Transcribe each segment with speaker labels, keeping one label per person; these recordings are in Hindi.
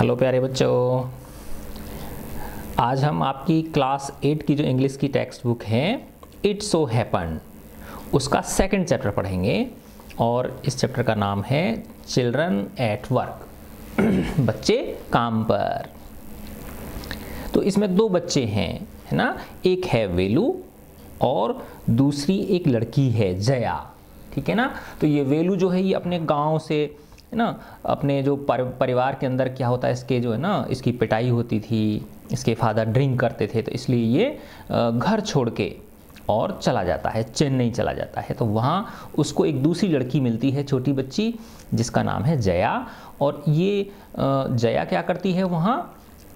Speaker 1: हेलो प्यारे बच्चों, आज हम आपकी क्लास 8 की जो इंग्लिश की टेक्स्ट बुक है इट सो हैपन उसका सेकंड चैप्टर पढ़ेंगे और इस चैप्टर का नाम है चिल्ड्रन एट वर्क बच्चे काम पर। तो इसमें दो बच्चे हैं, है ना। एक है वेलू और दूसरी एक लड़की है जया, ठीक है ना। तो ये वेलू जो है ये अपने गांव से, है ना, अपने जो परिवार के अंदर क्या होता है, इसके जो है ना, इसकी पिटाई होती थी, इसके फादर ड्रिंक करते थे, तो इसलिए ये घर छोड़ के और चला जाता है, चेन्नई चला जाता है। तो वहाँ उसको एक दूसरी लड़की मिलती है, छोटी बच्ची, जिसका नाम है जया। और ये जया क्या करती है वहाँ,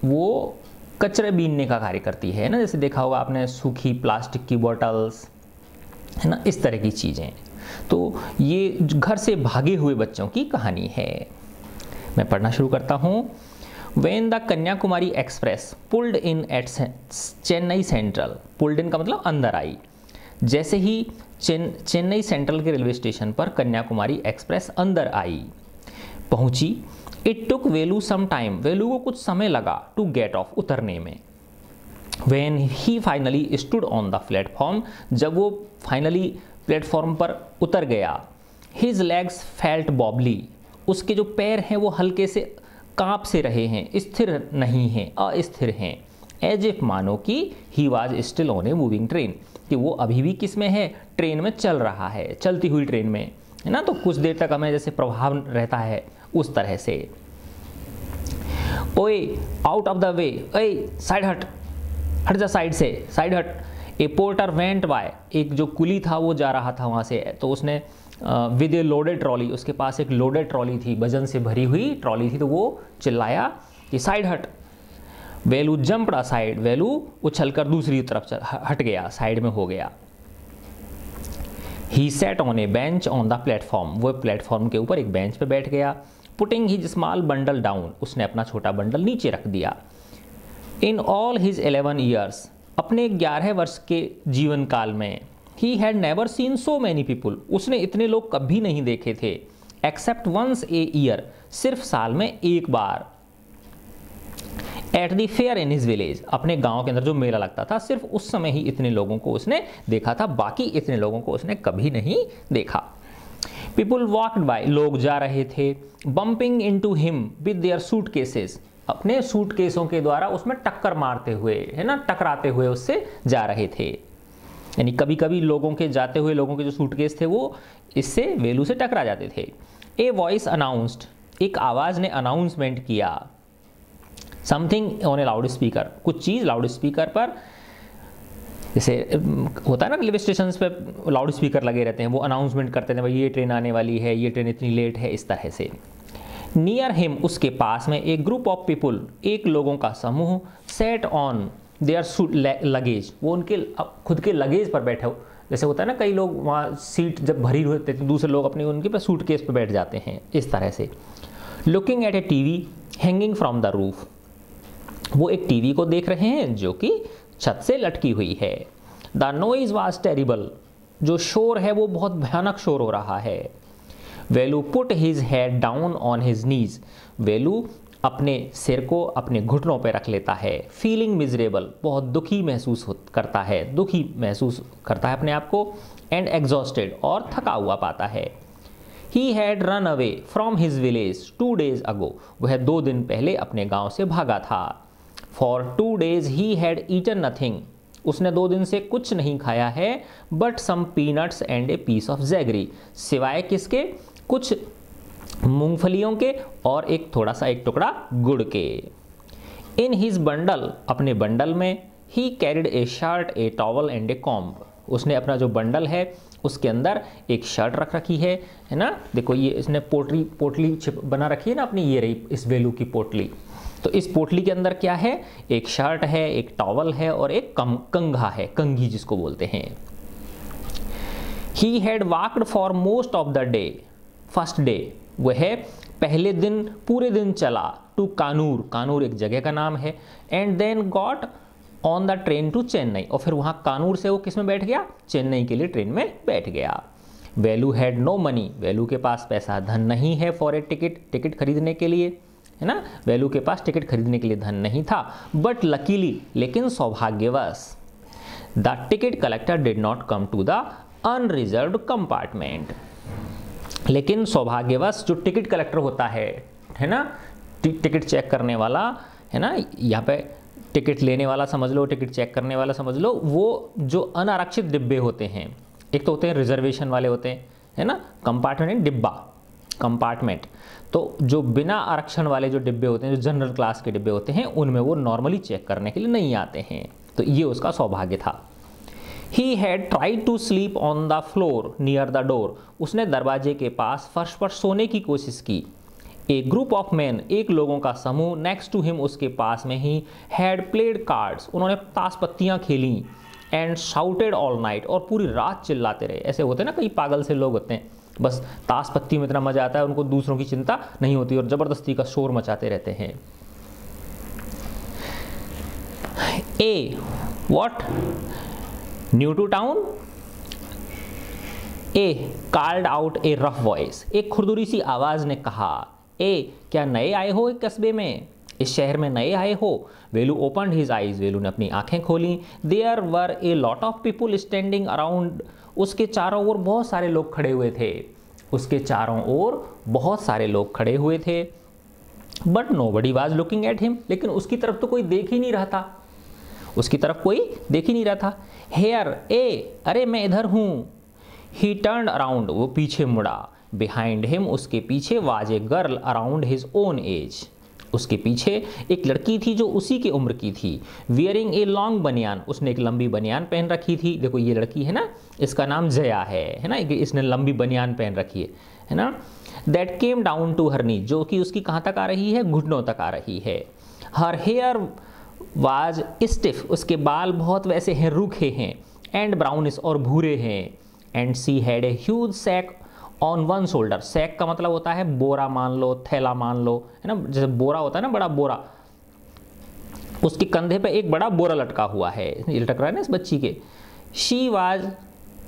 Speaker 1: वो कचरे बीनने का कार्य करती है ना। जैसे देखा होगा आपने, सूखी प्लास्टिक की बॉटल्स, है ना, इस तरह की चीज़ें। तो ये घर से भागे हुए बच्चों की कहानी है। मैं पढ़ना शुरू करता हूँ। When the Kanyakumari express pulled in at Chennai central, pulled in का मतलब अंदर आई। जैसे ही चेन्नई सेंट्रल के रेलवे स्टेशन पर कन्याकुमारी एक्सप्रेस अंदर आई पहुंची, it took Velu some time, वेलू को कुछ समय लगा टू गेट ऑफ, उतरने में। When he finally stood on the platform, जब वो फाइनली प्लेटफॉर्म पर उतर गया, His legs felt wobbly, उसके जो पैर हैं वो हल्के से कांप से रहे हैं, स्थिर नहीं हैं, अस्थिर हैं। As if मानो कि he was still on a moving train, कि वो अभी भी किस में है, ट्रेन में चल रहा है, चलती हुई ट्रेन में, है ना। तो कुछ देर तक हमें जैसे प्रभाव रहता है उस तरह से। ओए आउट ऑफ द वे, ओए साइड हट, हट जा साइड से, साइड हट। ए पोर्टर वेंट बाय, एक जो कुली था वो जा रहा था वहाँ से, तो उसने विद ए लोडेड ट्रॉली, उसके पास एक लोडेड ट्रॉली थी, वजन से भरी हुई ट्रॉली थी, तो वो चिल्लाया कि साइड हट। वेलू जंप्ड असाइड, वेलू उछलकर दूसरी तरफ हट गया, साइड में हो गया। He set on a bench on the platform, वो प्लेटफॉर्म के ऊपर एक बेंच पे बैठ गया। Putting his small bundle down, उसने अपना छोटा बंडल नीचे रख दिया। इन ऑल हिज 11 ईयर्स, अपने 11 वर्ष के जीवन काल में, he had never seen so many people, उसने इतने लोग कभी नहीं देखे थे। एक्सेप्ट वंस ए ईयर, सिर्फ साल में एक बार। At the fair in his village, अपने गांव के अंदर जो मेला लगता था, सिर्फ उस समय ही इतने लोगों को उसने देखा था, बाकी इतने लोगों को उसने कभी नहीं देखा। पीपुल वॉक्ड बाय, लोग जा रहे थे। Bumping into him with their suitcases, अपने सूटकेसों के द्वारा उसमें टक्कर मारते हुए, है ना, टकराते हुए उससे जा रहे थे। यानी कभी कभी लोगों के जाते हुए, लोगों के जो सूटकेस थे वो इससे, वेलू से टकरा जाते थे। ए वॉइस अनाउंस्ड, एक आवाज ने अनाउंसमेंट किया। Something on A loud speaker, कुछ चीज लाउड स्पीकर पर, जैसे होता है ना रेलवे स्टेशन पे लाउड स्पीकर लगे रहते हैं, वो अनाउंसमेंट करते हैं भाई ये ट्रेन आने वाली है, ये ट्रेन इतनी लेट है, इस तरह से। नियर हिम, उसके पास में, एक ग्रुप ऑफ पीपुल, एक लोगों का समूह, सेट ऑन देयर लगेज, वो उनके खुद के लगेज पर बैठे हो। जैसे होता है ना, कई लोग वहाँ सीट जब भरी होती है तो दूसरे लोग अपने उनके पर सूटकेस पर बैठ जाते हैं, इस तरह से। Looking at A TV hanging from the roof, वो एक टीवी को देख रहे हैं जो कि छत से लटकी हुई है। द नॉइज वाज टेरिबल, जो शोर है वो बहुत भयानक शोर हो रहा है। Velu put his head down on his knees, Velu अपने सिर को अपने घुटनों पर रख लेता है। फीलिंग मिजरेबल, बहुत दुखी महसूस करता है, दुखी महसूस करता है अपने आप को। एंड एग्जॉस्टेड, और थका हुआ पाता है। He had run away from his village 2 days ago, वह 2 दिन पहले अपने गांव से भागा था। For 2 days he had eaten nothing, उसने 2 दिन से कुछ नहीं खाया है। But some peanuts and a piece of jaggery, सिवाय किसके, कुछ मूंगफलियों के और एक थोड़ा सा एक टुकड़ा गुड़ के। इन हिज बंडल, अपने बंडल में, ही carried A shirt, A towel and A comb, उसने अपना जो बंडल है उसके अंदर एक शर्ट रख रखी है ना। देखो ये इसने पोटली बना रखी है ना अपनी, ये रही इस वेलू की पोटली। तो इस पोटली के अंदर क्या है, एक शर्ट है, एक टॉवल है और एक कंघा है, कंघी जिसको बोलते हैं। He had walked for most of the day, first day, वह पहले दिन पूरे दिन चला, टू कानूर, कानूर एक जगह का नाम है। And then got on the train to Chennai, और फिर वहाँ कानूर से वो किस में बैठ गया, चेन्नई के लिए ट्रेन में बैठ गया। वेलू हैड नो मनी, वेलू के पास पैसा धन नहीं है फॉर ए टिकट, टिकट खरीदने के लिए। है ना, वेलू के पास टिकट खरीदने के लिए धन नहीं था। बट लकीली, लेकिन सौभाग्यवश, the ticket collector did not come to the unreserved compartment. लेकिन सौभाग्यवश जो टिकट कलेक्टर होता है ना, टिकट चेक करने वाला, है ना, यहाँ पे टिकट लेने वाला समझ लो, टिकट चेक करने वाला समझ लो, वो जो अनारक्षित डिब्बे होते हैं, एक तो होते हैं रिजर्वेशन वाले होते हैं, है ना, कंपार्टमेंट डिब्बा, कंपार्टमेंट, तो जो बिना आरक्षण वाले जो डिब्बे होते हैं, जो जनरल क्लास के डिब्बे होते हैं, उनमें वो नॉर्मली चेक करने के लिए नहीं आते हैं। तो ये उसका सौभाग्य था। He had tried to sleep on the floor near the door. उसने दरवाजे के पास फर्श पर सोने की कोशिश की। A group of men, एक लोगों का समूह, next to him, उसके पास में ही, had played cards, उन्होंने ताश पत्तियाँ खेली, and shouted all night, और पूरी रात चिल्लाते रहे। ऐसे होते हैं ना, कई पागल से लोग होते हैं, बस ताश पत्ती में इतना मजा आता है, उनको दूसरों की चिंता नहीं होती और ज़बरदस्ती का शोर मचाते रहते हैं। A, what? New to town? A called out a rough voice, एक खुरदुरी सी आवाज ने कहा। ए, क्या नए आए हो एक कस्बे में, इस शहर में नए आए हो? Velu opened his eyes, Velu ने अपनी आंखें खोली। There were a lot of people standing around, उसके चारों ओर बहुत सारे लोग खड़े हुए थे, उसके चारों ओर बहुत सारे लोग खड़े हुए थे। But nobody was looking at him, लेकिन उसकी तरफ तो कोई देख ही नहीं रहा था, उसकी तरफ कोई देख ही नहीं रहा था। हेयर, ए, अरे मैं इधर हूँ। ही टर्न्ड अराउंड, वो पीछे मुड़ा। बिहाइंड हिम, उसके पीछे, was a girl around his own age, उसके पीछे एक लड़की थी जो उसी की उम्र की थी। वियरिंग ए लॉन्ग बनियान, उसने एक लंबी बनियान पहन रखी थी। देखो ये लड़की है ना, इसका नाम जया है ना, इसने लंबी बनियान पहन रखी है ना। That came down to her knee, जो कि उसकी कहाँ तक आ रही है, घुटनों तक आ रही है। हर हेयर वाज स्टिफ, उसके बाल बहुत वैसे हैं, रूखे हैं। एंड ब्राउनिश, और भूरे हैं। And she had a huge sack on one shoulder, sack का मतलब होता है बोरा मान लो, थैला मान लो, है ना, जैसे बोरा होता है ना, बड़ा बोरा, उसके कंधे पे एक बड़ा बोरा लटका हुआ है, ये लटक रहा है ना इस बच्ची के। She was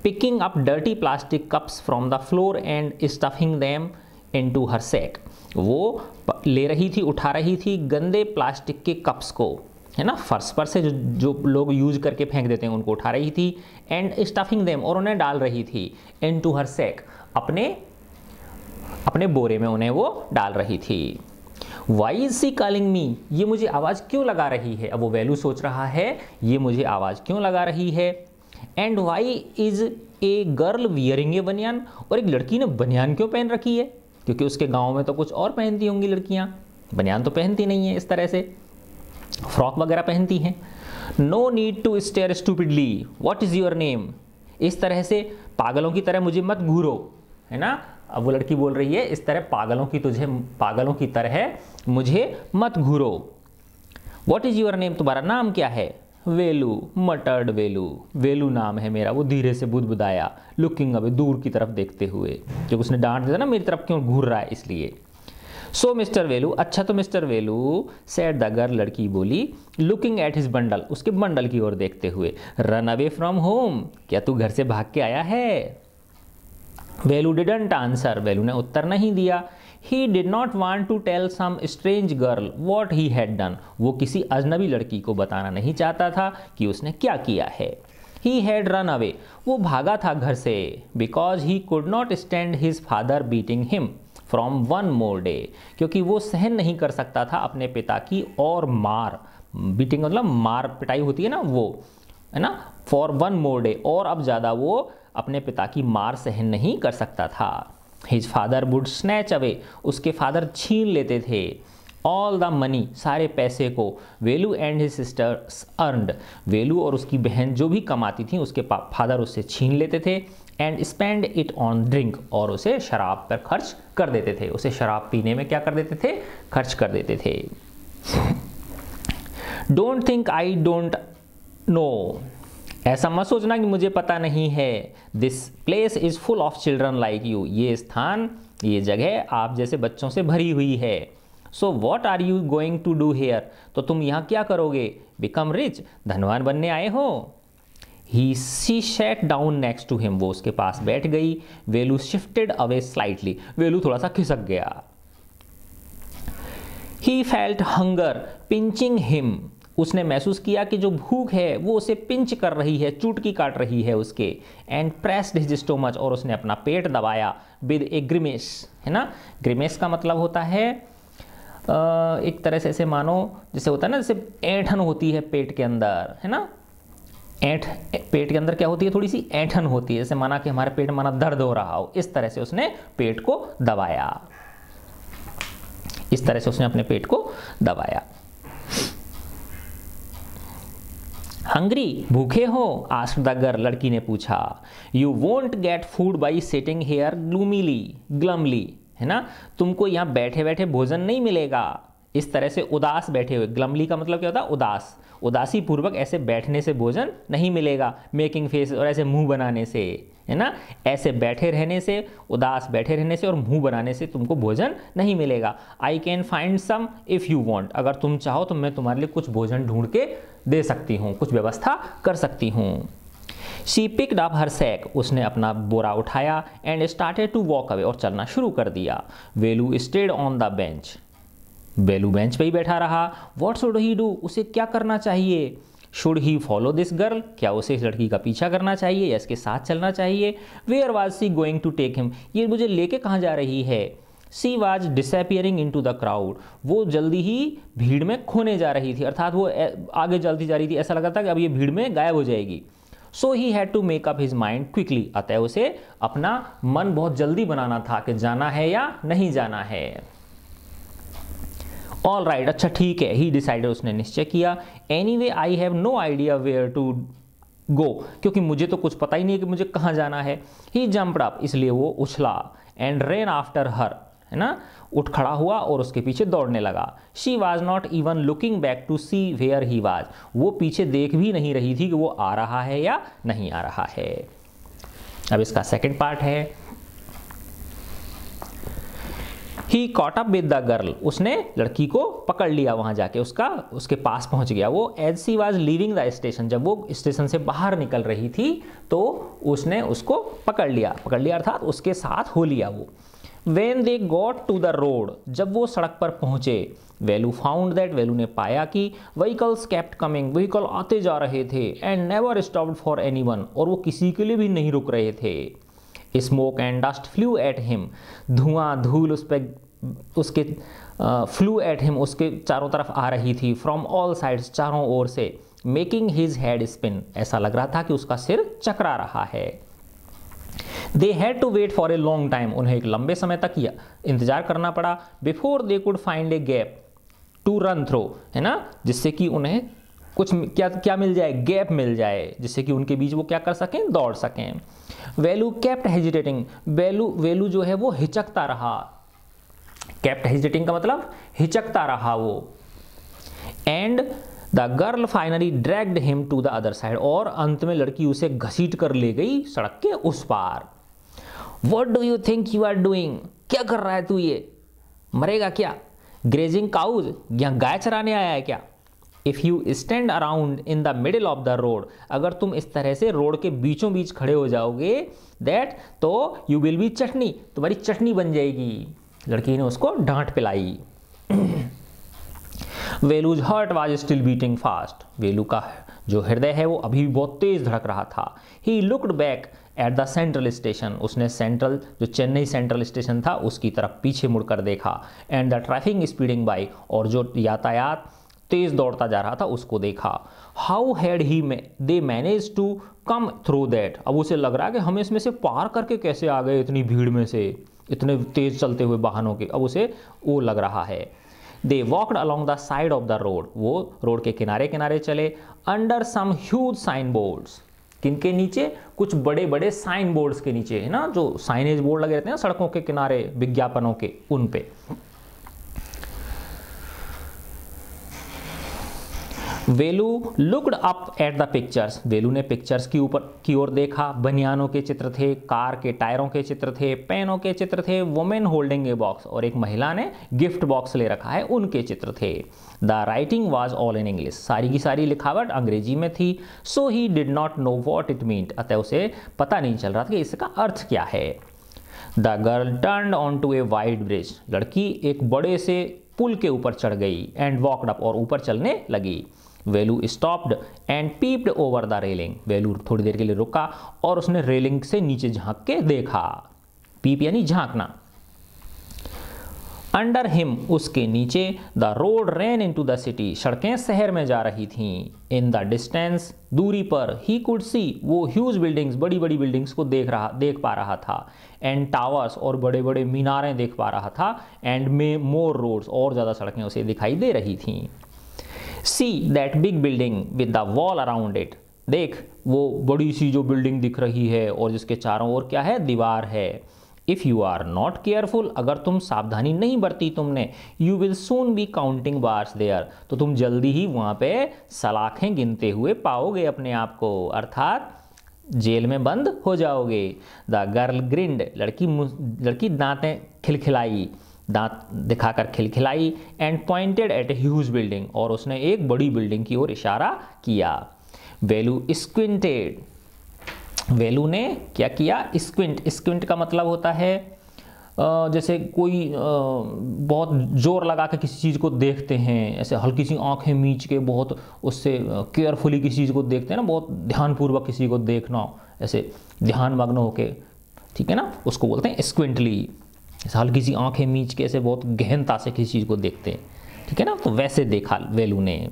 Speaker 1: picking up dirty plastic cups from the floor and stuffing them into her sack, वो ले रही थी, उठा रही थी गंदे प्लास्टिक के कप्स को, है ना, फर्श पर से जो लोग यूज करके फेंक देते हैं उनको उठा रही थी। एंड स्टफिंग देम, और उन्हें डाल रही थी। इनटू हर सैक, अपने बोरे में उन्हें वो डाल रही थी। Why is she calling me, ये मुझे आवाज़ क्यों लगा रही है? अब वो वैल्यू सोच रहा है ये मुझे आवाज़ क्यों लगा रही है। And why is a girl wearing a baniyan, और एक लड़की ने बनियान क्यों पहन रखी है? क्योंकि उसके गाँव में तो कुछ और पहनती होंगी लड़कियाँ, बनियान तो पहनती नहीं है, इस तरह से फ्रॉक वगैरह पहनती हैं। No need to stare stupidly, what is your name, इस तरह से पागलों की तरह मुझे मत घूरो, है ना। अब वो लड़की बोल रही है इस तरह पागलों की तरह मुझे मत घूरो। व्हाट इज योर नेम, तुम्हारा नाम क्या है? वेलू, मटर्ड वेलू, वेलू नाम है मेरा, वो धीरे से बुदबुदाया। लुकिंग अवे, दूर की तरफ देखते हुए, जब उसने डांट दिया ना मेरी तरफ क्यों घूर रहा है, इसलिए। सो मिस्टर वेलू, अच्छा तो mister Velu, said the girl, लड़की बोली, लुकिंग एट हिज बंडल, उसके बंडल की ओर देखते हुए। रन अवे फ्रॉम होम, क्या तू घर से भाग के आया है? वेलू डिडंट आंसर, वेलू ने उत्तर नहीं दिया। He did not want to tell some strange girl what he had done, वो किसी अजनबी लड़की को बताना नहीं चाहता था कि उसने क्या किया है। ही हैड रन अवे, वो भागा था घर से। Because he could not stand his father beating him from one more day, क्योंकि वो सहन नहीं कर सकता था अपने पिता की और मार, बीटिंग मतलब मार पिटाई होती है ना, वो है ना, फॉर वन मोर डे, और अब ज़्यादा वो अपने पिता की मार सहन नहीं कर सकता था। His father would snatch away, उसके फादर छीन लेते थे। ऑल द मनी, सारे पैसे को। वेलू एंड हिज सिस्टर्स अर्नड, वेलू और उसकी बहन जो भी कमाती थी उसके फादर उससे छीन लेते थे। And spend it on drink, और उसे शराब पर खर्च कर देते थे, उसे शराब पीने में क्या कर देते थे, खर्च कर देते थे। Don't think I don't know, ऐसा मत सोचना कि मुझे पता नहीं है। This place is full of children like you, ये स्थान, ये जगह आप जैसे बच्चों से भरी हुई है। So what are you going to do here, तो तुम यहाँ क्या करोगे? बिकम रिच, धनवान बनने आए हो। She sat down next to him, वो उसके पास बैठ गई। वेलू शिफ्टेड अवे स्लाइटली, वेलू थोड़ा सा खिसक गया। He felt hunger pinching him, उसने महसूस किया कि जो भूख है वो उसे पिंच कर रही है, चुटकी काट रही है उसके। एंड प्रेस्ड हिज स्टोमच, और उसने अपना पेट दबाया। विद ए ग्रिमेस, है ना, ग्रिमेस का मतलब होता है एक तरह से ऐसे मानो जैसे होता है ना, जैसे ऐंठन होती है पेट के अंदर, है ना, पेट के अंदर क्या होती है, थोड़ी सी ऐंठन होती है, जैसे माना कि हमारे पेट माना दर्द हो रहा हो, इस तरह से उसने पेट को दबाया, इस तरह से उसने अपने पेट को दबाया। हंग्री, भूखे हो, आस्क्ड द गर्ल, लड़की ने पूछा। You won't get food by sitting here glumly, है ना, तुमको यहाँ बैठे बैठे भोजन नहीं मिलेगा, इस तरह से उदास बैठे हुए। ग्लमली का मतलब क्या होता है, उदास, उदासी पूर्वक ऐसे बैठने से भोजन नहीं मिलेगा। मेकिंग फेस, और ऐसे मुंह बनाने से, है ना, ऐसे बैठे रहने से, उदास बैठे रहने से और मुंह बनाने से तुमको भोजन नहीं मिलेगा। I can find some if you want, अगर तुम चाहो तो मैं तुम्हारे लिए कुछ भोजन ढूंढ के दे सकती हूँ, कुछ व्यवस्था कर सकती हूँ। She picked up her sack, उसने अपना बोरा उठाया। And started to walk away, और चलना शुरू कर दिया। Velu stayed on the bench, Velu bench पे ही बैठा रहा। व्हाट शुड ही डू, उसे क्या करना चाहिए। Should he follow this girl, क्या उसे इस लड़की का पीछा करना चाहिए या इसके साथ चलना चाहिए। Where was she going to take him, ये मुझे लेके कहाँ जा रही है। She was disappearing into the crowd, वो जल्दी ही भीड़ में खोने जा रही थी, अर्थात वो आगे चलती जा रही थी, ऐसा लगा था कि अब ये भीड़ में गायब हो जाएगी। So he had to make up his mind quickly, अतः उसे अपना मन बहुत जल्दी बनाना था कि जाना है या नहीं जाना है। ऑल राइट, अच्छा ठीक है, ही डिसाइडेड, उसने निश्चय किया। Anyway I have no idea where to go, क्योंकि मुझे तो कुछ पता ही नहीं है कि मुझे कहाँ जाना है। ही जंप्ड अप, इसलिए वो उछला। एंड रेन आफ्टर हर, है ना, उठ खड़ा हुआ और उसके पीछे दौड़ने लगा। She was not even looking back to see where he was, वो पीछे देख भी नहीं रही थी कि वो आ रहा है या नहीं आ रहा है। अब इसका सेकंड पार्ट है, he caught up with the girl, उसने लड़की को पकड़ लिया, वहां जाके उसके पास पहुंच गया। वो as she was leaving the station, जब वो स्टेशन से बाहर निकल रही थी तो उसने उसको पकड़ लिया अर्थात उसके साथ हो लिया वो। When they got to the road, जब वो सड़क पर पहुंचे, वेलू फाउंड दैट, वेलू ने पाया कि व्हीकल्स केप्ट कमिंग, व्हीकल आते जा रहे थे। And never stopped for anyone, और वो किसी के लिए भी नहीं रुक रहे थे। Smoke and dust flu at him, धुआं धूल उस पर उसके फ्लू एट हिम, उसके चारों तरफ आ रही थी। फ्रॉम ऑल साइड्स, चारों ओर से। मेकिंग हिज हेड स्पिन, ऐसा लग रहा था कि उसका सिर चकरा रहा है। They had to wait for a long time, उन्हें एक लंबे समय तक इंतजार करना पड़ा। Before they could find a gap to run through, है ना, जिससे कि उन्हें कुछ क्या मिल जाए, गैप मिल जाए, जिससे कि उनके बीच वो क्या कर सकें, दौड़ सकें। वेलू केप्ट हेजिटेटिंग, वेलू जो है वो हिचकता रहा। केप्ट हेजिटेटिंग का मतलब हिचकता रहा वो। And the girl finally dragged him to the other side, और अंत में लड़की उसे घसीट कर ले गई सड़क के उस पार। What do you think you are doing? क्या कर रहा है तू, ये मरेगा क्या? ग्रेजिंग काउज, यहाँ गाय चराने आया है क्या? If you stand around in the middle of the road, अगर तुम इस तरह से रोड के बीचों बीच खड़े हो जाओगे, दैट तो यू विल बी चटनी, तुम्हारी चटनी बन जाएगी। लड़की ने उसको डांट पिलाई। Velu's heart was still beating fast, Velu का जो हृदय है वो अभी भी बहुत तेज धड़क रहा था। He looked back at the central station, उसने सेंट्रल जो चेन्नई सेंट्रल स्टेशन था उसकी तरफ पीछे मुड़कर देखा। And the traffic speeding by, और जो यातायात तेज दौड़ता जा रहा था उसको देखा। How had he they manage to come through that, अब उसे लग रहा है कि हम इसमें से पार करके कैसे आ गए इतनी भीड़ में से, इतने तेज चलते हुए वाहनों के, अब उसे वो लग रहा है। They walked along the side of the road, वो रोड के किनारे किनारे चले। Under some huge sign boards, किनके नीचे, कुछ बड़े बड़े साइन बोर्ड्स के नीचे, है ना, जो साइनेज बोर्ड लगे रहते हैं ना सड़कों के किनारे विज्ञापनों के, उन पे। Velu looked up at the pictures, Velu ने पिक्चर्स की ओर देखा। बनियानों के चित्र थे, कार के टायरों के चित्र थे, पेनों के चित्र थे, वुमेन होल्डिंग ए बॉक्स, और एक महिला ने गिफ्ट बॉक्स ले रखा है, उनके चित्र थे। The writing was all in English, सारी की सारी लिखावट अंग्रेजी में थी। So he did not know what it meant, अतः उसे पता नहीं चल रहा था कि इसका अर्थ क्या है। The girl turned on to a wide bridge, लड़की एक बड़े से पुल के ऊपर चढ़ गई एंड वॉकड अप और ऊपर चलने लगी। Velu stopped and peeped over the railing, Velu थोड़ी देर के लिए रुका और उसने रेलिंग से नीचे झांक के देखा। पीप यानी झांकना। अंडर हिम, उसके नीचे, the road ran into the city, सड़कें शहर में जा रही थीं। इन द डिस्टेंस, दूरी पर, ही कुड सी, वो ह्यूज बिल्डिंग्स, बड़ी बड़ी बिल्डिंग्स को देख पा रहा था। एंड टावर्स, और बड़े बड़े मीनारें देख पा रहा था। एंड मे मोर रोड्स, और ज़्यादा सड़कें उसे दिखाई दे रही थीं। See that big building with the wall around it, देख वो बड़ी सी जो बिल्डिंग दिख रही है और जिसके चारों ओर क्या है, दीवार है। If you are not careful, अगर तुम सावधानी नहीं बरती तुमने, you will soon be counting bars there, तो तुम जल्दी ही वहाँ पे सलाखें गिनते हुए पाओगे अपने आप को, अर्थात जेल में बंद हो जाओगे। द गर्ल ग्रिंड, लड़की दांतें खिलखिलाई, दांत दिखाकर खिलखिलाई। And pointed at a huge building, और उसने एक बड़ी बिल्डिंग की ओर इशारा किया। वेलू स्क्विंटेड, वेलू ने क्या किया, स्क्विंट। स्क्विंट का मतलब होता है जैसे कोई बहुत जोर लगा के किसी चीज़ को देखते हैं, ऐसे हल्की सी आंखें मीच के बहुत उससे केयरफुली किसी चीज़ को देखते हैं ना, बहुत ध्यानपूर्वक किसी को देखना, ऐसे ध्यान मग्न होके, ठीक है ना, उसको बोलते हैं स्क्विंटली। ऐसे हल्की सी आंखें मीच के ऐसे बहुत गहनता से किसी चीज़ को देखते हैं, ठीक है ना, तो वैसे देखा वेलू ने।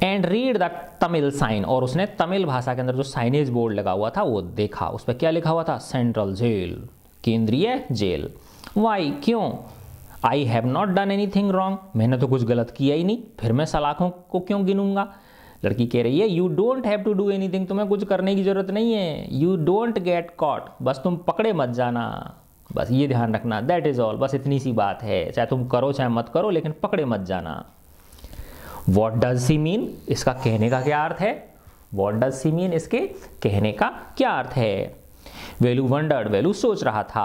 Speaker 1: And read the Tamil sign, और उसने तमिल भाषा के अंदर जो साइनेज बोर्ड लगा हुआ था वो देखा। उस पर क्या लिखा हुआ था, सेंट्रल जेल, केंद्रीय जेल। वाई, क्यों, I have not done anything wrong, मैंने तो कुछ गलत किया ही नहीं, फिर मैं सलाखों को क्यों गिनूंगा। लड़की कह रही है, you don't have to do anything, तुम्हें कुछ करने की जरूरत नहीं है। यू डोंट गेट कॉट, बस तुम पकड़े मत जाना, बस ये ध्यान रखना, दैट इज ऑल, बस इतनी सी बात है, चाहे तुम करो चाहे मत करो, लेकिन पकड़े मत जाना। What does he mean? इसका कहने का क्या अर्थ है? What does he mean? इसके कहने का क्या अर्थ है? वेलू wondered, वेलू सोच रहा था।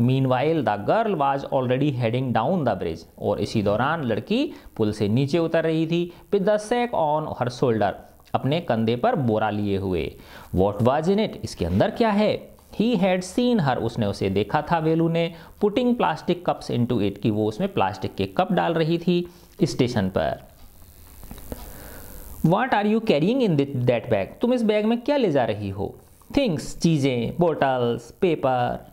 Speaker 1: Meanwhile, the girl was already heading down the bridge, और इसी दौरान लड़की पुल से नीचे उतर रही थी। With the sack on her shoulder, अपने कंधे पर बोरा लिए हुए। What was in it? इसके अंदर क्या है? He had seen her, उसने उसे देखा था वेलू ने। Putting plastic cups into it, कि वो उसमें प्लास्टिक के कप डाल रही थी स्टेशन पर। What are you carrying in that bag? तुम इस बैग में क्या ले जा रही हो? Things, चीजें, बोटल्स, पेपर।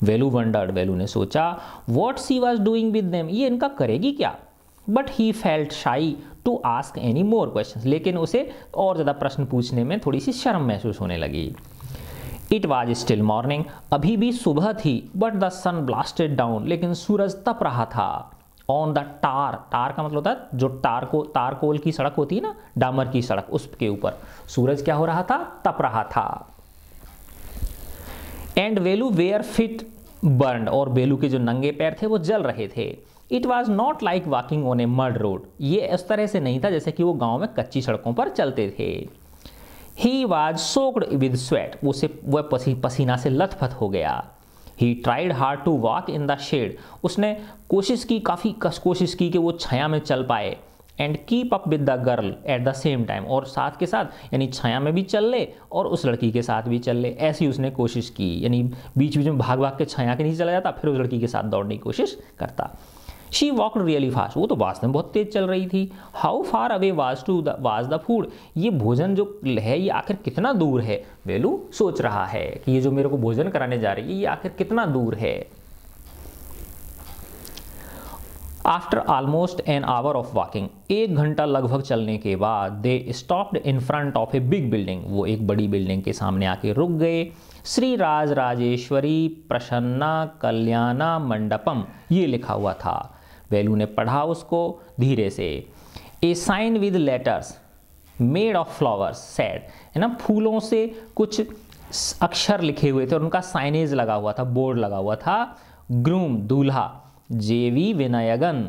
Speaker 1: वेलू wondered, वेलू ने सोचा। What she was doing with them? ये इनका करेगी क्या? But he felt shy to ask any more questions, लेकिन उसे और ज़्यादा प्रश्न पूछने में थोड़ी सी शर्म महसूस होने लगी। It was still morning, अभी भी सुबह थी। But the sun blasted down, लेकिन सूरज तप रहा था। ऑन द टार, टार का मतलब होता है जो तारकोल की सड़क होती है ना, डामर की सड़क, उसके ऊपर सूरज क्या हो रहा था, तप रहा था। And Velu where fit burn, और वेलू के जो नंगे पैर थे वो जल रहे थे। It was not like walking on A mud road, ये इस तरह से नहीं था जैसे कि वो गांव में कच्ची सड़कों पर चलते थे। He was soaked with sweat, वह पसीना से लथपथ हो गया। He tried hard to walk in the shade, उसने काफ़ी कोशिश की कि वो छाया में चल पाए। And keep up with the girl at the same time, और साथ के साथ यानी छाया में भी चल ले और उस लड़की के साथ भी चल ले, ऐसी उसने कोशिश की। यानी बीच बीच में भाग भाग के छाया के नीचे चला जाता, फिर उस लड़की के साथ दौड़ने की कोशिश करता। शी वॉकड रियली फास्ट, वो तो वास्तव में बहुत तेज चल रही थी। How far away was the food, ये भोजन जो है ये आखिर कितना दूर है। वेलू सोच रहा है कि ये जो मेरे को भोजन कराने जा रही है ये आखिर कितना दूर है। After almost an hour of walking, 1 घंटा लगभग चलने के बाद, they stopped in front of a big building, वो एक बड़ी बिल्डिंग के सामने आके रुक गए। श्री राज राजेश्वरी प्रसन्ना कल्याणा मंडपम, ये लिखा हुआ था। वेलू ने पढ़ा उसको धीरे से। A sign with letters made of flowers said, है ना, फूलों से कुछ अक्षर लिखे हुए थे और उनका साइनेज लगा हुआ था, बोर्ड लगा हुआ था। ग्रूम, दूल्हा। जेवी विनायगन,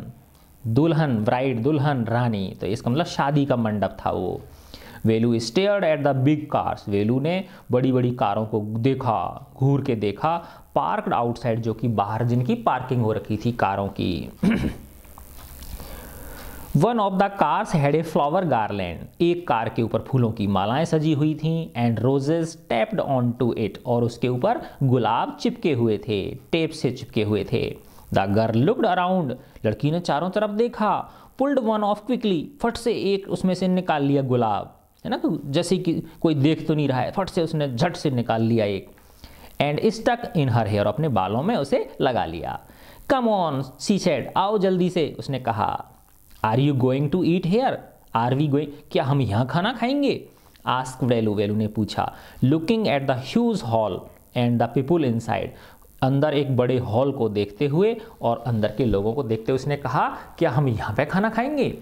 Speaker 1: दुल्हन, ब्राइड, दुल्हन, रानी, तो इसका मतलब शादी का मंडप था वो। Velu stared at the big cars, Velu ने बड़ी बड़ी कारों को देखा, घूर के देखा। पार्कड आउटसाइड, जो कि बाहर जिनकी पार्किंग हो रखी थी कारों की। One of the cars had a flower garland, एक कार के ऊपर फूलों की मालाएं सजी हुई थीं, and roses taped on to it, और उसके ऊपर गुलाब चिपके हुए थे, टेप से चिपके हुए थे। द गर्ल लुक्ड अराउंड, लड़की ने चारों तरफ देखा। पुल्ड वन ऑफ क्विकली, फट से एक उसमें से निकाल लिया गुलाब, है ना, जैसे कि कोई देख तो नहीं रहा है, फट से उसने झट से निकाल लिया एक। And stuck in her hair, अपने बालों में उसे लगा लिया। कम ऑन शी सेड, आओ जल्दी से, उसने कहा। Are you going to eat here, are we going, क्या हम यहाँ खाना खाएंगे? आस्क वेलू, वेलू ने पूछा। Looking at the huge hall and the people inside, अंदर एक बड़े हॉल को देखते हुए और अंदर के लोगों को देखते हुए उसने कहा, क्या हम यहाँ पे खाना खाएंगे?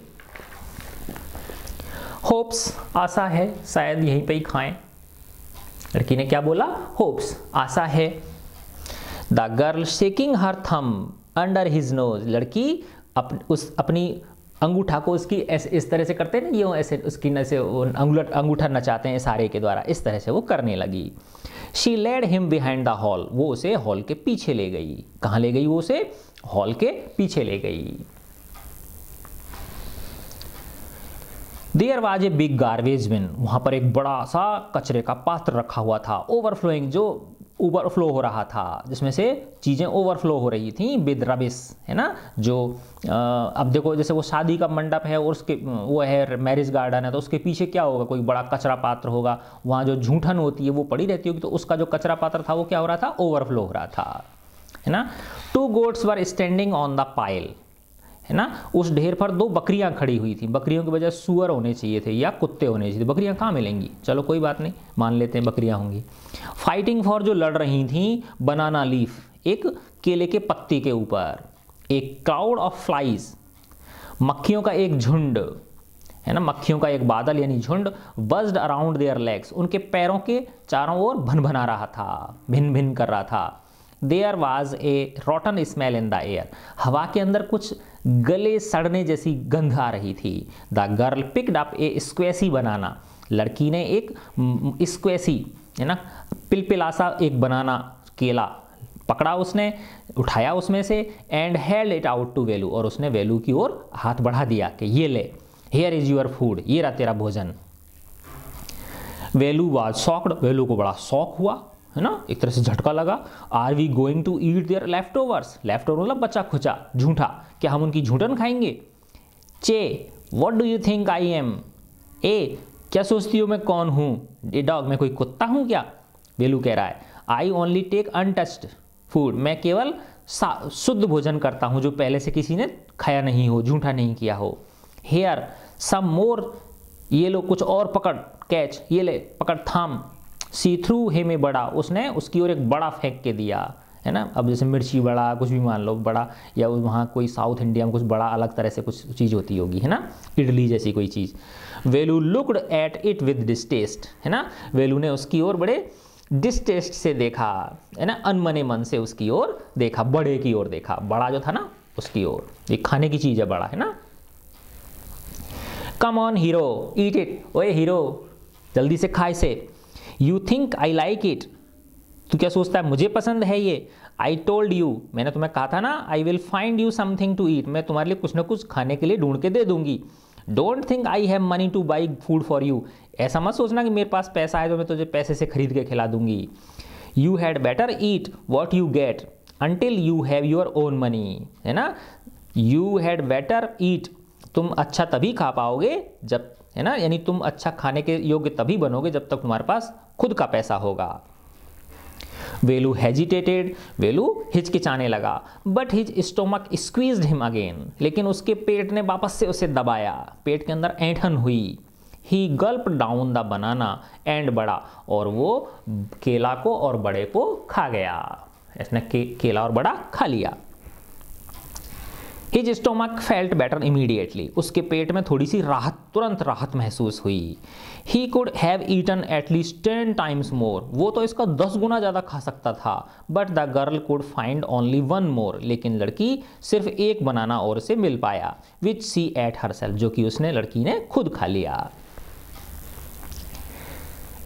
Speaker 1: होप्स, आशा है शायद यहीं पे ही खाएं। लड़की ने क्या बोला? होप्स, आशा है। The girl shaking her thumb under his nose, लड़की अपनी अंगूठा को उसकी इस तरह से करते हैं ना, ये ऐसे उसकी ऐसे अंगूठा नचाते हैं इशारे के द्वारा, इस तरह से वो करने लगी। She led him behind the hall, वो उसे हॉल के पीछे ले गई। कहाँ ले गई? वो उसे हॉल के पीछे ले गई। There was a big garbage bin, वहां पर एक बड़ा सा कचरे का पात्र रखा हुआ था। ओवरफ्लोइंग, जो ओवरफ्लो हो रहा था, जिसमें से चीज़ें ओवरफ्लो हो रही थी। विद रबिश, है ना, जो अब देखो जैसे वो शादी का मंडप है और उसके वो है मैरिज गार्डन है, तो उसके पीछे क्या होगा? कोई बड़ा कचरा पात्र होगा, वहाँ जो झूठन होती है वो पड़ी रहती होगी, तो उसका जो कचरा पात्र था वो क्या हो रहा था? ओवरफ्लो हो रहा था, है ना। 2 goats were standing on the pile, है ना, उस ढेर पर 2 बकरियां खड़ी हुई थी। बकरियों की बजाय सुअर होने चाहिए थे या कुत्ते होने चाहिए थे, बकरियां कहाँ मिलेंगी? चलो कोई बात नहीं, मान लेते हैं बकरियां होंगी। फाइटिंग फॉर, जो लड़ रही थी बनाना लीफ, एक केले के पत्ते के ऊपर। एक क्राउड ऑफ फ्लाइज, मक्खियों का एक झुंड, है ना, मक्खियों का एक बादल यानी झुंड। बज्ड अराउंड देयर लेग्स, उनके पैरों के चारों ओर भन-भना रहा था, भिन भिन कर रहा था। There was a rotten smell in the air, हवा के अंदर कुछ गले सड़ने जैसी गंध आ रही थी। द गर्ल पिक्ड अप ए स्क्वैसी बनाना, लड़की ने एक स्क्वैसी, है ना, पिलपिलासा एक बनाना केला पकड़ा, उसने उठाया उसमें से। And held it out to Velu, और उसने वेलू की ओर हाथ बढ़ा दिया कि ये ले, हियर इज योर फूड, ये रहा तेरा भोजन। वेलू वाज शॉक्ड, वेलू को बड़ा शौक हुआ, है ना, एक तरह से झटका लगा। Are we going to eat their leftovers, leftover मतलब बचा खुचा, झूठा, क्या हम उनकी झूठन खाएंगे? चे, what do you think I am, ए, क्या सोचती हो मैं कौन हूँ? ए डॉग, मैं कोई कुत्ता हूँ क्या? वेलू कह रहा है, I only take untouched food, मैं केवल शुद्ध भोजन करता हूँ जो पहले से किसी ने खाया नहीं हो, झूठा नहीं किया हो। हेयर सम मोर, ये लो कुछ और पकड़, कैच, ये ले पकड़, थाम। सी थ्रू हिम ए बड़ा, उसने उसकी ओर एक बड़ा फेंक के दिया, है ना। अब जैसे मिर्ची बड़ा, कुछ भी मान लो बड़ा, या वहाँ कोई साउथ इंडिया में कुछ बड़ा अलग तरह से कुछ चीज़ होती होगी, है ना, इडली जैसी कोई चीज़। Velu looked at it with distaste, है ना, वेलू ने उसकी ओर बड़े डिस्टेस्ट से देखा, है ना, अनमने मन से उसकी ओर देखा, बड़े की ओर देखा, बड़ा जो था ना उसकी ओर। ये खाने की चीज़ है बड़ा, है ना। Come on hero, eat it, ओए हीरो जल्दी से खा इसे। You think I like it, तू क्या सोचता है मुझे पसंद है ये? आई टोल्ड यू, मैंने तुम्हें कहा था ना, I will find you something to eat, मैं तुम्हारे लिए कुछ ना कुछ खाने के लिए ढूंढ के दे दूंगी। Don't think I have money two by food for you, ऐसा मत सोचना कि मेरे पास पैसा है तो मैं तुझे पैसे से खरीद के खिला दूंगी। You had better eat what you get until you have your own money, है ना। यू हैड बेटर ईट, तुम अच्छा तभी खा पाओगे जब, है ना, यानी तुम अच्छा खाने के योग्य तभी बनोगे जब तक तुम्हारे पास खुद का पैसा होगा। वेलू हेजिटेटेड, वेलू हिचकिचाने लगा। But his stomach squeezed him again, लेकिन उसके पेट ने वापस से उसे दबाया, पेट के अंदर ऐंठन हुई। He gulp down the banana and vada, और वो केला को और बड़े को खा गया, इसने केला और बड़ा खा लिया। His stomach felt better immediately, उसके पेट में थोड़ी सी राहत, तुरंत राहत महसूस हुई। He could have eaten at least 10 times more, वो तो इसका 10 गुना ज़्यादा खा सकता था। But the girl could find only 1 more, लेकिन लड़की सिर्फ एक बनाना और से मिल पाया। विच सी एट हरसेल्फ, जो कि उसने, लड़की ने खुद खा लिया।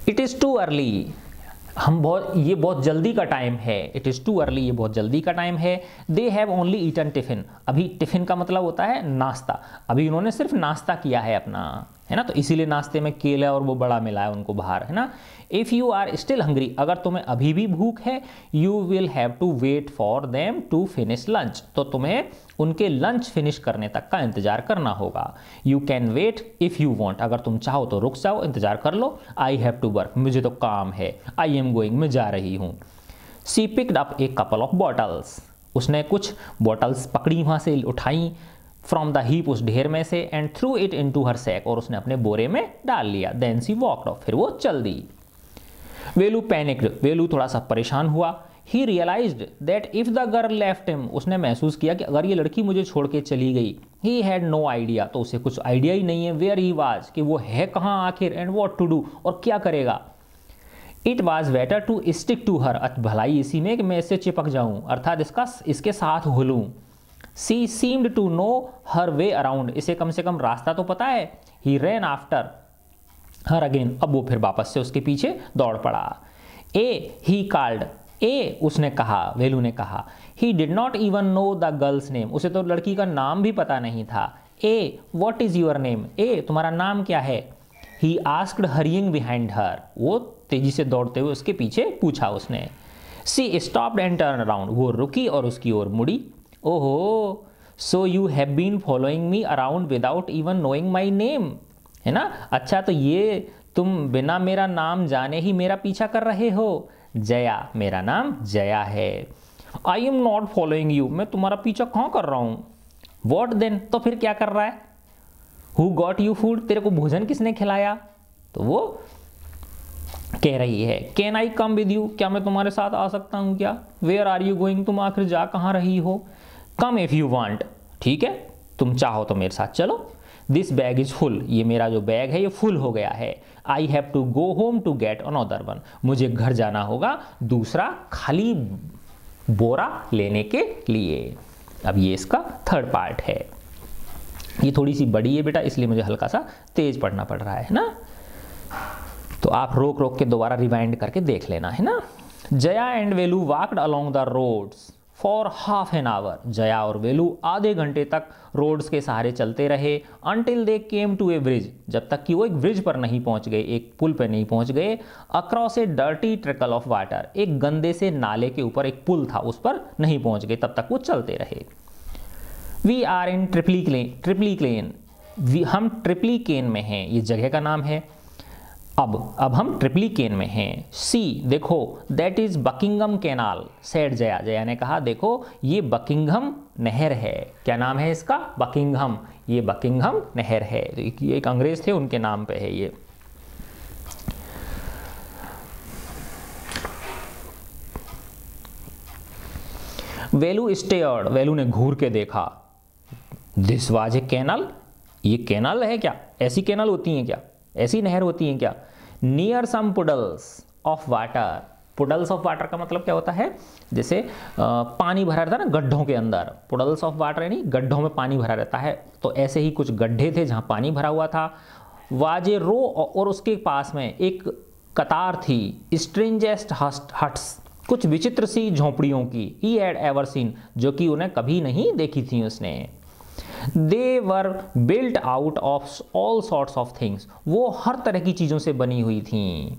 Speaker 1: इट इज़ टू अर्ली, ये बहुत जल्दी का टाइम है, इट इज़ टू अर्ली, ये बहुत जल्दी का टाइम है। They have only eaten tiffin, अभी टिफिन का मतलब होता है नाश्ता, अभी उन्होंने सिर्फ नाश्ता किया है अपना, है ना, तो इसीलिए नाश्ते में केला और वो बड़ा मिला है उनको बाहर, है ना। If you are still hungry, अगर तुम्हें अभी भी भूख है, you will have to wait for them to finish lunch, तो तुम्हें उनके लंच फिनिश करने तक का इंतजार करना होगा। You can wait if you want, अगर तुम चाहो तो रुक जाओ, इंतजार कर लो। आई हैव टू वर्क, मुझे तो काम है। आई एम गोइंग, मैं जा रही हूँ। She picked up a couple of bottles, उसने कुछ बॉटल्स पकड़ी, वहाँ से उठाई, फ्रॉम द हीप, उस ढेर में से, and threw it into her sack, और उसने अपने बोरे में डाल लिया। देन सी वॉकड ऑफ, फिर वो चल दी। वेलू पैनिक्ड, वेलू थोड़ा सा परेशान हुआ। He realised that if the girl left him, उसने महसूस किया कि अगर ये लड़की मुझे छोड़ के चली गई, ही हैड नो आइडिया, तो उसे कुछ आइडिया ही नहीं है, वेयर ही वाज, कि वो है कहाँ आखिर, एंड वॉट टू डू, और क्या करेगा। It was better to stick to her, भलाई इसी में कि मैं इससे चिपक जाऊं, अर्थात इसके साथ हो लूं। She seemed to know her way around, इसे कम से कम रास्ता तो पता है। ही रैन आफ्टर हर अगेन, अब वो फिर वापस से उसके पीछे दौड़ पड़ा। ए ही कॉल्ड, ए उसने कहा, वेलू ने कहा। He did not even know the girl's name, उसे तो लड़की का नाम भी पता नहीं था। ए व्हाट इज योर नेम, ए तुम्हारा नाम क्या है। He asked hurrying behind her, वो तेजी से दौड़ते हुए उसके पीछे पूछा उसने। She stopped and turn around, वो रुकी और उसकी ओर मुड़ी। ओहो, so you have been following me around without even knowing my name, है ना। अच्छा, तो ये तुम बिना मेरा नाम जाने ही मेरा पीछा कर रहे हो। जया, मेरा नाम जया है। I am not following you, मैं तुम्हारा पीछा कहाँ कर रहा हूँ। वॉट देन, तो फिर क्या कर रहा है। हु गॉट यू फूड, तेरे को भोजन किसने खिलाया। तो वो कह रही है, can I come with you, क्या मैं तुम्हारे साथ आ सकता हूँ क्या। वेयर आर यू गोइंग, तुम आखिर जा कहाँ रही हो। कम इफ यू वांट, ठीक है तुम चाहो तो मेरे साथ चलो। दिस बैग इज फुल, ये मेरा जो बैग है ये फुल हो गया है। I have to go home to get another one, मुझे घर जाना होगा दूसरा खाली बोरा लेने के लिए। अब ये इसका थर्ड पार्ट है, ये थोड़ी सी बड़ी है बेटा, इसलिए मुझे हल्का सा तेज पढ़ना पड़ रहा है ना, तो आप रोक रोक के दोबारा रिवाइंड करके देख लेना, है ना। Jaya and Velu walked along the roads for half an hour, Jaya और वेलू आधे घंटे तक रोड्स के सहारे चलते रहे। Until they came to a bridge, जब तक कि वो एक ब्रिज पर नहीं पहुंच गए, एक पुल पर नहीं पहुंच गए। Across A dirty trickle of water, एक गंदे से नाले के ऊपर एक पुल था, उस पर नहीं पहुंच गए, तब तक वो चलते रहे। वी आर इन ट्रिपली क्लेन, हम ट्रिपली केन में हैं, ये जगह का नाम है। अब हम ट्रिपली केन में हैं। सी देखो, that is Buckingham canal, said Jaya, Jaya ने कहा देखो ये बकिंगम नहर है। क्या नाम है इसका, बकिंगम, ये बकिंगम नहर है। ये एक अंग्रेज थे, उनके नाम पे है ये। वेलू स्टेयर्ड, वेलू ने घूर के देखा। दिस वाज ए कैनल, ये कैनल है क्या, ऐसी कैनल होती हैं क्या, ऐसी नहर होती हैं क्या। Near some puddles of water, puddles of water का मतलब क्या होता है, जैसे पानी भरा रहता है ना गड्ढों के अंदर, पुडल्स ऑफ वाटर यानी गड्ढों में पानी भरा रहता है, तो ऐसे ही कुछ गड्ढे थे जहाँ पानी भरा हुआ था। वाजे रो, और उसके पास में एक कतार थी, स्ट्रेंजेस्ट हट्स, कुछ विचित्र सी झोंपड़ियों की। ही हैड एवर सीन, जो कि उन्हें कभी नहीं देखी थी उसने। They were built out of all sorts of things, वो हर तरह की चीज़ों से बनी हुई थी।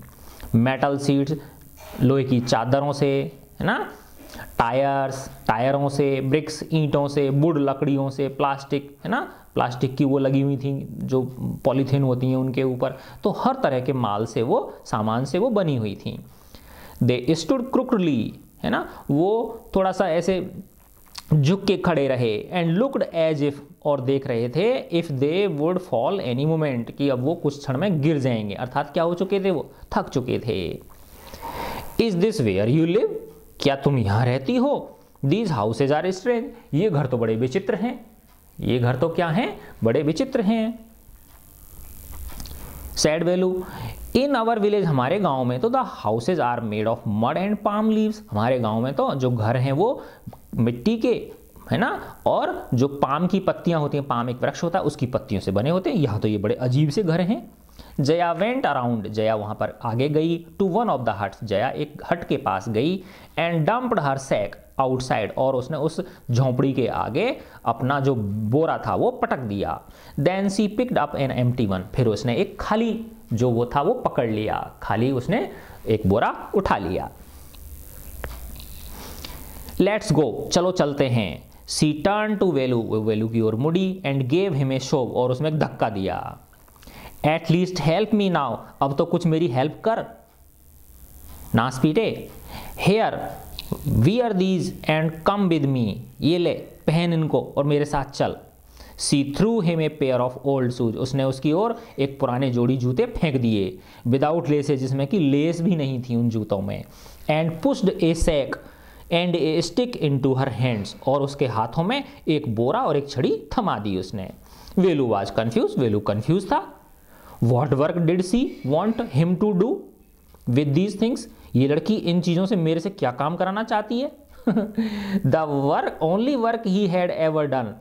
Speaker 1: मेटल सीट्स, लोहे की चादरों से, है ना, टायरों से, ब्रिक्स ईंटों से, वुड लकड़ियों से, प्लास्टिक, है ना, प्लास्टिक की वो लगी हुई थी जो पॉलीथीन होती हैं उनके ऊपर, तो हर तरह के माल से वो सामान से वो बनी हुई थी। दे स्टूड क्रुकली, है ना, वो थोड़ा सा ऐसे झुक के खड़े रहे। एंड लुक्ड एज इफ, और देख रहे थे, if they would fall any moment, कि अब वो कुछ क्षण में गिर जाएंगे, अर्थात क्या हो चुके थे, वो थक चुके थे। Is this where you live, क्या तुम यहाँ रहती हो। दीज हाउसेज आर स्ट्रेंज, ये घर तो बड़े विचित्र हैं, ये घर तो क्या हैं, बड़े विचित्र हैं। Said Velu, in our village, हमारे गांव में तो the houses are made of mud and palm leaves, हमारे गांव में तो जो घर हैं वो मिट्टी के, है ना, और जो पाम की पत्तियां होती हैं, पाम एक वृक्ष होता है उसकी पत्तियों से बने होते हैं। यहाँ तो ये बड़े अजीब से घर हैं। जया वेंट अराउंड, जया वहां पर आगे गई, to one of the huts, Jaya एक हट के पास गई, and dumped her sack outside, और उसने उस झोंपड़ी के आगे अपना जो बोरा था वो पटक दिया। Then she picked up an empty one, फिर उसने एक खाली जो वो था वो पकड़ लिया, खाली उसने एक बोरा उठा लिया। लेट्स गो, चलो चलते हैं। सी टर्न टू वेलू, वेलू की ओर मुड़ी, and gave him a shove, और उसमें धक्का दिया। At least help me now, अब तो कुछ मेरी हेल्प कर, नास पीटे। Here wear these and come with me, ये ले पहन इनको और मेरे साथ चल। She threw him a pair of old shoes, उसने उसकी ओर एक पुराने जोड़ी जूते फेंक दिए, विदाउट लेसेज, जिसमें कि लेस भी नहीं थी उन जूतों में। And pushed a sack and a stick into her hands, और उसके हाथों में एक बोरा और एक छड़ी थमा दी उसने। Velu was confuse, Velu confuse था। What work did she want him to do with these things, ये लड़की इन चीजों से मेरे से क्या काम कराना चाहती है। The work only work he had ever done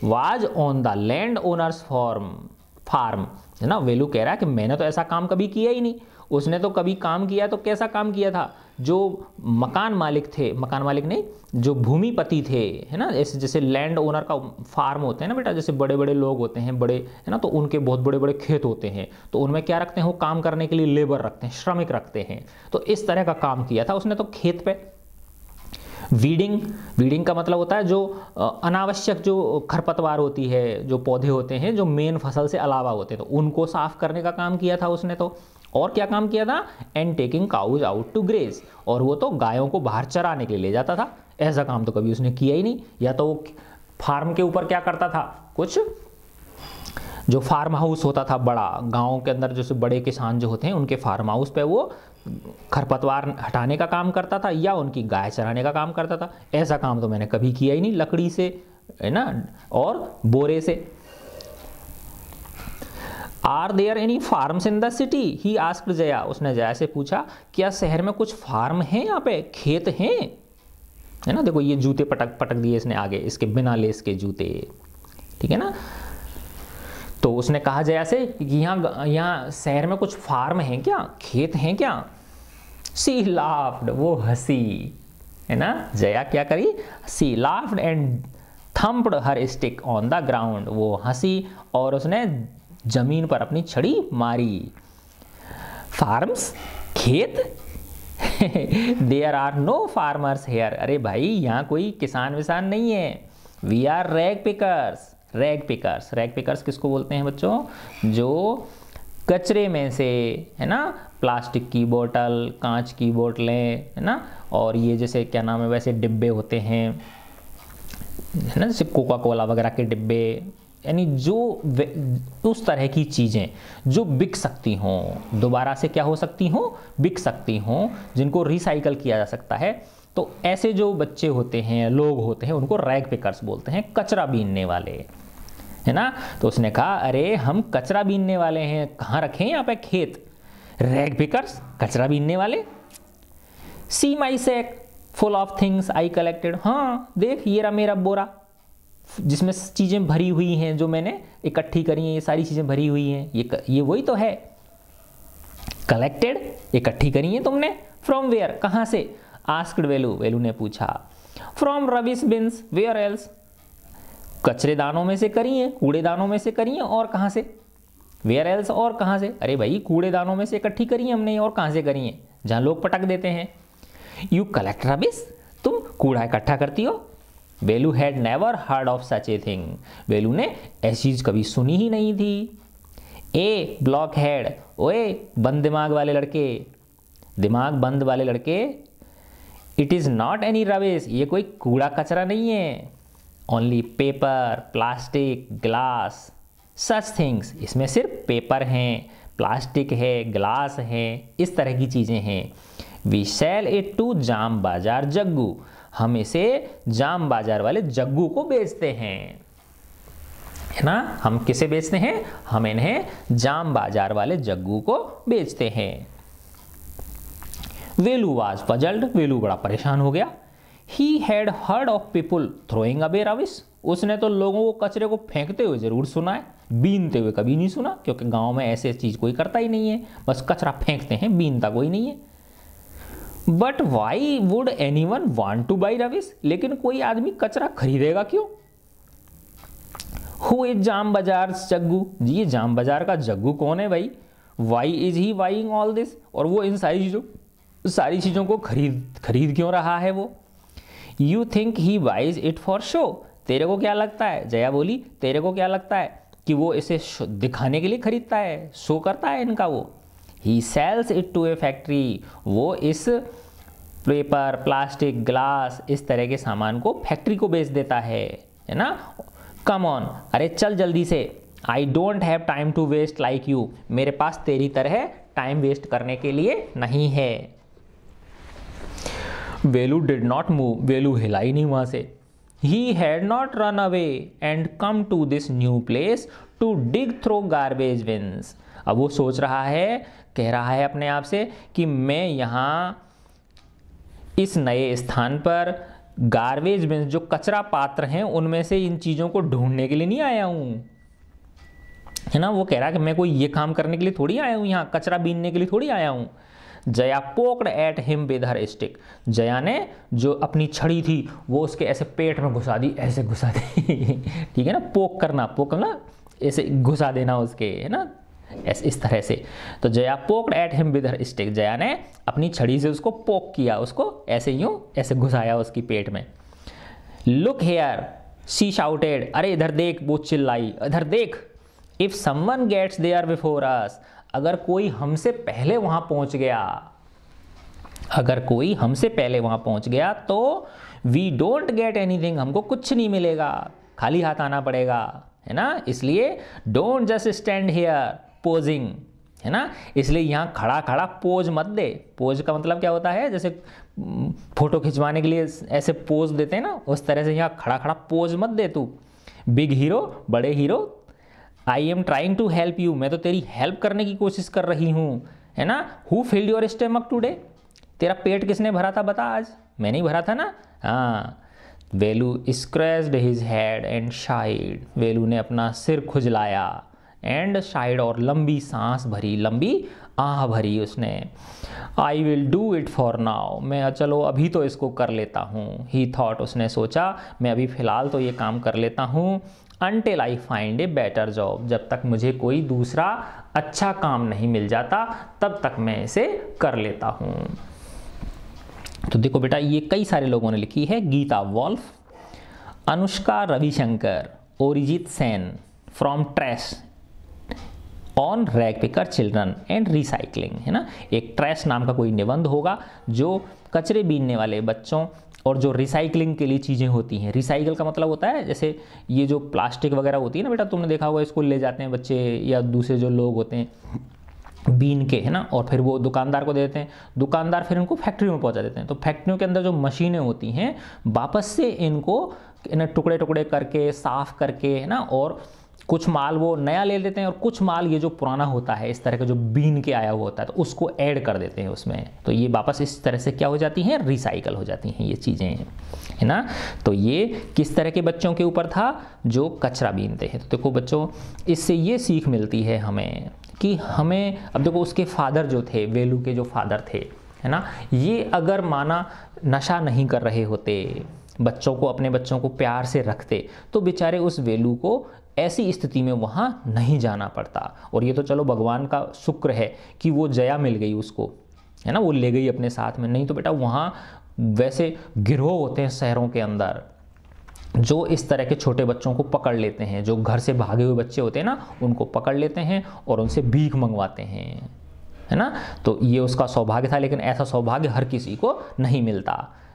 Speaker 1: was on the landowner's farm, है ना। वेलू कह रहा है कि मैंने तो ऐसा काम कभी किया ही नहीं, उसने तो कभी काम किया तो कैसा काम किया था, जो मकान मालिक थे, मकान मालिक नहीं, जो भूमिपति थे, है ना, ऐसे जैसे लैंड ओनर का फार्म होते हैं ना बेटा, जैसे बड़े बड़े लोग होते हैं, बड़े, है ना, तो उनके बहुत बड़े बड़े खेत होते हैं, तो उनमें क्या रखते हैं, वो काम करने के लिए लेबर रखते हैं, श्रमिक रखते हैं, तो इस तरह का काम किया था उसने तो खेत पे। वीडिंग का मतलब होता है जो अनावश्यक जो खरपतवार होती है, जो पौधे होते हैं जो मेन फसल से अलावा होते हैं, तो उनको साफ करने का काम किया था उसने तो। और क्या काम किया था, and taking cows out to graze, और वो तो गायों को बाहर चराने के लिए ले जाता था। ऐसा काम तो कभी उसने किया ही नहीं। या तो वो फार्म के ऊपर क्या करता था, कुछ जो फार्म हाउस होता था बड़ा गाँव के अंदर, जैसे बड़े किसान जो होते हैं उनके फार्म हाउस पे वो खरपतवार हटाने का काम करता था या उनकी गाय चराने का काम करता था। ऐसा काम तो मैंने कभी किया ही नहीं, लकड़ी से, है ना, और बोरे से। Are there any farms in the city, he asked Jaya, उसने जया से पूछा क्या शहर में कुछ फार्म हैं, यहाँ पे खेत हैं, है ना। देखो ये जूते पटक दिए इसने आगे, इसके बिना लेस के जूते, ठीक है ना। तो उसने कहा जया से कि यहाँ शहर में कुछ फार्म हैं क्या, खेत हैं क्या। सी लाफ्ड, वो हंसी, है ना। जया क्या करी, she laughed and thumped her stick on the ground, वो हंसी और उसने जमीन पर अपनी छड़ी मारी। फार्म्स, खेत, there are no farmers here, अरे भाई यहाँ कोई किसान विसान नहीं है। We are rag pickers, rag pickers, rag pickers किसको बोलते हैं बच्चों, जो कचरे में से, है ना, प्लास्टिक की बोतल, कांच की बोतलें, है ना, और ये जैसे क्या नाम है वैसे डिब्बे होते हैं, है ना, जैसे कोका कोला वगैरह के डिब्बे, यानी जो उस तरह की चीज़ें जो बिक सकती हों, दोबारा से क्या हो सकती हों, बिक सकती हों, जिनको रिसाइकल किया जा सकता है। तो ऐसे जो बच्चे होते हैं, लोग होते हैं, उनको रैग पिकर्स बोलते हैं, कचरा बीनने वाले, है ना। तो उसने कहा अरे हम कचरा बीनने वाले हैं, कहाँ रखें यहाँ पे खेत, रैग पिकर्स, कचरा बीनने वाले। See my sack full of things I collected, हाँ देख ये रहा मेरा बोरा जिसमें चीज़ें भरी हुई हैं, जो मैंने इकट्ठी करी हैं, ये सारी चीज़ें भरी हुई हैं, ये वही तो है। कलेक्टेड, इकट्ठी करी हैं तुमने। फ्रॉम वेयर, कहाँ से। आस्क्ड वेलू, वेलू ने पूछा। From rubbish bins, where else, कचरेदानों में से करी हैं, कूड़ेदानों में से करी हैं, और कहाँ से। वेयर एल्स, और कहाँ से, अरे भाई कूड़ेदानों में से इकट्ठी करी हैं हमने, और कहाँ से करी हैं, जहाँ लोग पटक देते हैं। यू कलेक्ट रबिश, तुम कूड़ा इकट्ठा करती हो। Velu had never heard of such a thing, Velu ने ऐसी चीज कभी सुनी ही नहीं थी। ए ब्लॉक हेड, ओए बंद दिमाग वाले लड़के, दिमाग बंद वाले लड़के। It is not any rubbish, ये कोई कूड़ा कचरा नहीं है। Only paper, plastic, glass, such things, इसमें सिर्फ पेपर हैं, प्लास्टिक है, ग्लास है, इस तरह की चीज़ें हैं। वी सेल इट टू जाम बाजार जग्गू, हम इसे जाम बाजार वाले जग्गू को बेचते हैं, है ना। हम किसे बेचते हैं, हम इन्हें जाम बाजार वाले जग्गू को बेचते हैं। वेलू वाज पजल्ड, वेलू बड़ा परेशान हो गया। He had heard of people throwing away rubbish, उसने तो लोगों को कचरे को फेंकते हुए जरूर सुना है, बीनते हुए कभी नहीं सुना, क्योंकि गांव में ऐसे चीज कोई करता ही नहीं है, बस कचरा फेंकते हैं, बीनता कोई नहीं है। But why would anyone want two by rubbish, लेकिन कोई आदमी कचरा खरीदेगा क्यों? हु इज जाम बाजार जग्गू, जी ये जाम बाजार का जग्गू कौन है भाई? Why is he buying all this, और वो इन सारी चीजों को खरीद क्यों रहा है वो? You think he buys it for show, तेरे को क्या लगता है, जया बोली, तेरे को क्या लगता है कि वो इसे दिखाने के लिए खरीदता है, शो करता है इनका वो? He sells it to a factory, वो इस पेपर, प्लास्टिक, ग्लास, इस तरह के सामान को फैक्ट्री को बेच देता है ना? कम ऑन, अरे चल जल्दी से, I don't have time to waste like you, मेरे पास तेरी तरह टाइम वेस्ट करने के लिए नहीं है। Velu did not move, Velu हिला ही नहीं वहां से। He had not run away and come to this new place to dig through garbage bins, अब वो सोच रहा है, कह रहा है अपने आप से कि मैं यहाँ इस नए स्थान पर गार्बेज बिन्स, जो कचरा पात्र हैं, उनमें से इन चीज़ों को ढूंढने के लिए नहीं आया हूँ, है ना? वो कह रहा है कि मैं कोई ये काम करने के लिए थोड़ी आया हूँ, यहाँ कचरा बीनने के लिए थोड़ी आया हूँ। Jaya poked at him with her stick, Jaya ने जो अपनी छड़ी थी वो उसके ऐसे पेट में घुसा दी, ऐसे घुसा दी ठीक है ना, पोक करना ऐसे घुसा देना उसके, है ना, ऐसे इस तरह से। तो Jaya poked at him with her stick, Jaya ने अपनी छड़ी से उसको पोक किया, उसको ऐसे यूं ऐसे घुसाया उसकी पेट में। लुक हेयर शी शाउटेड, अरे इधर देख, वो चिल्लाई, इधर देख। If someone gets there before us, अगर कोई हमसे पहले वहां पहुंच गया, अगर कोई हमसे पहले वहां पहुंच गया तो वी डोंट गेट एनीथिंग, हमको कुछ नहीं मिलेगा, खाली हाथ आना पड़ेगा, है ना? इसलिए don't just stand here posing, है ना, इसलिए यहाँ खड़ा खड़ा पोज मत दे। पोज का मतलब क्या होता है, जैसे फोटो खिंचवाने के लिए ऐसे पोज देते हैं ना, उस तरह से यहाँ खड़ा खड़ा पोज मत दे तू। बिग हीरो, बड़े hero, I am trying to help you, मैं तो तेरी हेल्प करने की कोशिश कर रही हूँ, है ना। Who field your stomach today, तेरा पेट किसने भरा था बता आज? मैंने ही भरा था ना। हाँ। Velu scratched his head and sighed, Velu ने अपना सिर खुजलाया, एंड शाइड और लंबी सांस भरी, लंबी आह भरी उसने। I will do it for now, मैं चलो अभी तो इसको कर लेता हूँ। ही थॉट, उसने सोचा, मैं अभी फ़िलहाल तो ये काम कर लेता हूँ। Until I find a better job, जब तक मुझे कोई दूसरा अच्छा काम नहीं मिल जाता तब तक मैं इसे कर लेता हूँ। तो देखो बेटा, ये कई सारे लोगों ने लिखी है। Gita Wolf, Anushka Ravishankar, Orijit Sen, from trash on rag picker children and recycling, है ना। एक ट्रैश नाम का कोई निबंध होगा जो कचरे बीनने वाले बच्चों और जो रिसाइकलिंग के लिए चीज़ें होती हैं। रिसाइकल का मतलब होता है जैसे ये जो प्लास्टिक वगैरह होती है ना बेटा, तुमने देखा होगा स्कूल ले जाते हैं बच्चे या दूसरे जो लोग होते हैं बीन के, है ना, और फिर वो दुकानदार को देते हैं, दुकानदार फिर इनको फैक्ट्री में पहुंचा देते हैं। तो फैक्ट्रियों के अंदर जो मशीनें होती हैं वापस से इनको टुकड़े टुकड़े करके साफ करके, है ना, और कुछ माल वो नया ले लेते हैं और कुछ माल ये जो पुराना होता है इस तरह का जो बीन के आया हुआ होता है तो उसको ऐड कर देते हैं उसमें। तो ये वापस इस तरह से क्या हो जाती हैं, रिसाइकल हो जाती हैं ये चीज़ें, है ना। तो ये किस तरह के बच्चों के ऊपर था, जो कचरा बीनते हैं। तो देखो बच्चों, इससे ये सीख मिलती है हमें कि हमें, अब देखो उसके फादर जो थे, वेलू के जो फादर थे, है ना, ये अगर माना नशा नहीं कर रहे होते, बच्चों को, अपने बच्चों को प्यार से रखते, तो बेचारे उस वेलू को ऐसी स्थिति में वहाँ नहीं जाना पड़ता। और ये तो चलो भगवान का शुक्र है कि वो जया मिल गई उसको, है ना, वो ले गई अपने साथ में। नहीं तो बेटा वहाँ वैसे गिरोह होते हैं शहरों के अंदर जो इस तरह के छोटे बच्चों को पकड़ लेते हैं, जो घर से भागे हुए बच्चे होते हैं ना, उनको पकड़ लेते हैं और उनसे भीख मंगवाते हैं, है ना। तो ये उसका सौभाग्य था, लेकिन ऐसा सौभाग्य हर किसी को नहीं मिलता।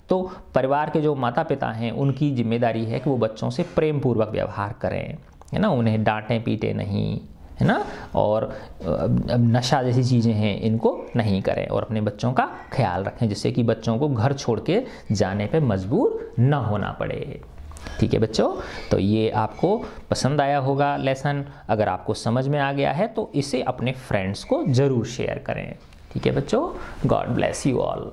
Speaker 1: तो परिवार के जो माता पिता हैं उनकी जिम्मेदारी है कि वो बच्चों से प्रेम पूर्वक व्यवहार करें, है ना, उन्हें डांटें पीटे नहीं, है ना, और अब नशा जैसी चीज़ें हैं इनको नहीं करें और अपने बच्चों का ख्याल रखें, जिससे कि बच्चों को घर छोड़ के जाने पे मजबूर ना होना पड़े। ठीक है बच्चों, तो ये आपको पसंद आया होगा लेसन। अगर आपको समझ में आ गया है तो इसे अपने फ्रेंड्स को ज़रूर शेयर करें। ठीक है बच्चों, गॉड ब्लेस यू ऑल।